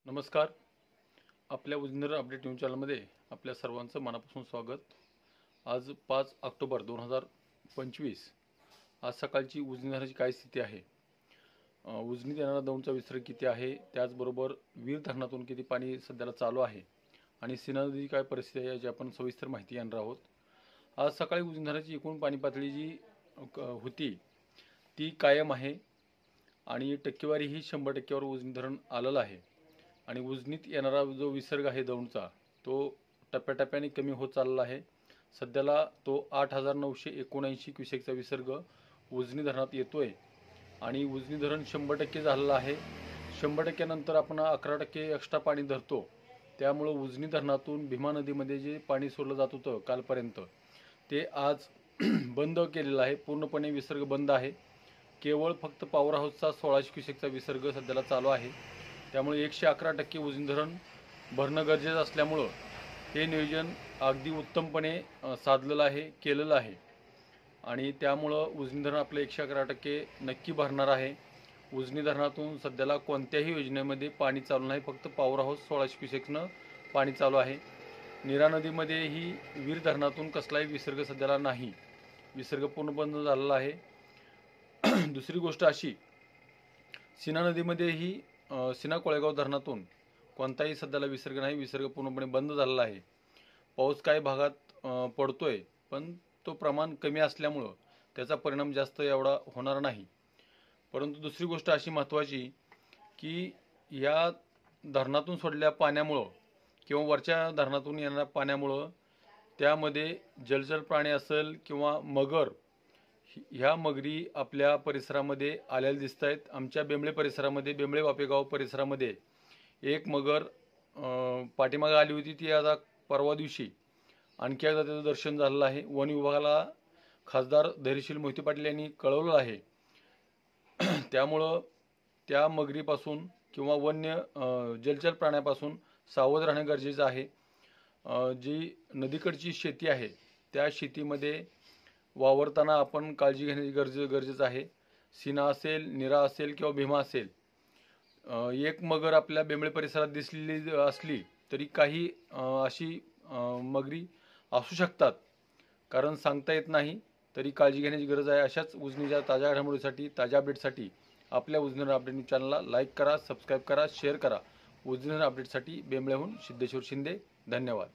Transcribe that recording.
नमस्कार. आपल्या उजनीर update news चॅनलमध्ये आपल्या सर्वांचं मनापासून स्वागत. आज 5 ऑक्टोबर 2025. आज सकाळची उजनीधरणाची काय स्थिती आहे, उजनीत येणारा दौंडचा विसर्ग किती आहे, त्याचबरोबर वीर धरणातून किती पाणी सध्याला चालू आहे आणि सीना नदीची काय परिस्थिती आहे याची आपण सविस्तर माहिती घेणार आहोत. आज सकाळी उजनी धरणाची एकूण पाणी पातळी जी होती ती कायम आहे आणि टक्केवारी ही 100%वर उजनी धरण आलेलं आहे. आणि उजनीत येणारा जो विसर्ग आहे दौंडचा तो टप्प्याटप्प्याने कमी होत चालला आहे. सध्याला तो 8,979 क्युसेकचा विसर्ग उजनी धरणात येतोय आणि उजनी धरण 100% झालेलं आहे. 100% नंतर आपण 11% एक्स्ट्रा पाणी धरतो. त्यामुळे उजनी धरणातून भीमा नदीमध्ये जे पाणी सोडलं जात होतं कालपर्यंत ते आज बंद केलेलं आहे. पूर्णपणे विसर्ग बंद आहे. केवळ फक्त पॉवर हाऊसचा 1600 क्युसेकचा विसर्ग सध्याला चालू आहे. त्यामुळे 111% उजनी धरण भरणं गरजेचं असल्यामुळं हे नियोजन अगदी उत्तमपणे साधलेलं आहे, केलेलं आहे आणि त्यामुळं उजनी धरण आपलं 111% नक्की भरणार आहे. उजनी धरणातून सध्याला कोणत्याही योजनेमध्ये पाणी चालू नाही, फक्त पॉवर हाऊस 1600 क्युसेकनं पाणी चालू आहे. नीरा नदीमध्येही वीर धरणातून कसलाही विसर्ग सध्याला नाही, विसर्ग पूर्ण बंद झालेला आहे. दुसरी गोष्ट अशी, सीना नदीमध्येही सीना कोळेगाव धरणातून कोणताही सध्याला विसर्ग नाही, विसर्ग पूर्णपणे बंद झालेला आहे. पाऊस काही भागात पडतोय पण तो प्रमाण कमी असल्यामुळं त्याचा परिणाम जास्त एवढा होणार नाही. परंतु दुसरी गोष्ट अशी महत्त्वाची की या धरणातून सोडलेल्या पाण्यामुळं किंवा वरच्या धरणातून येणाऱ्या पाण्यामुळं त्यामध्ये जलचर प्राणी असेल किंवा मगर, ह्या मगरी आपल्या परिसरामध्ये आलेल्या दिसत आहेत. आमच्या बेंबळे परिसरामध्ये, बेंबळे वापेगाव परिसरामध्ये एक मगर पाठीमागे आली होती. ती आता परवा दिवशी आणखी एकदा त्याचं दर्शन झालेलं आहे. वन विभागाला खासदार धैर्यशील मोहिते पाटील यांनी कळवलं आहे. त्यामुळं त्या मगरीपासून किंवा वन्य जलचर प्राण्यापासून सावध राहणं गरजेचं आहे. जी नदीकडची शेती आहे त्या शेतीमध्ये वावरताना आपण काळजी घेणे गरजेचं आहे. सीना असेल, नीरा असेल किंवा भीमा असेल, एक मगर आपल्या बेंबळे परिसरात दिसलेली असली तरी काही अशी मगरी असू शकतात, कारण सांगता येत नाही. तरी काळजी घेण्याची गरज आहे. अशाच उजनीच्या ताज्या घडामोडीसाठी, ताज्या अपडेटसाठी आपल्या उजनीर अपडेट न्यूज चॅनलला लाईक करा, सबस्क्राईब करा, शेअर करा. उजनीर अपडेटसाठी बेंबळेहून सिद्धेश्वर शिंदे. धन्यवाद.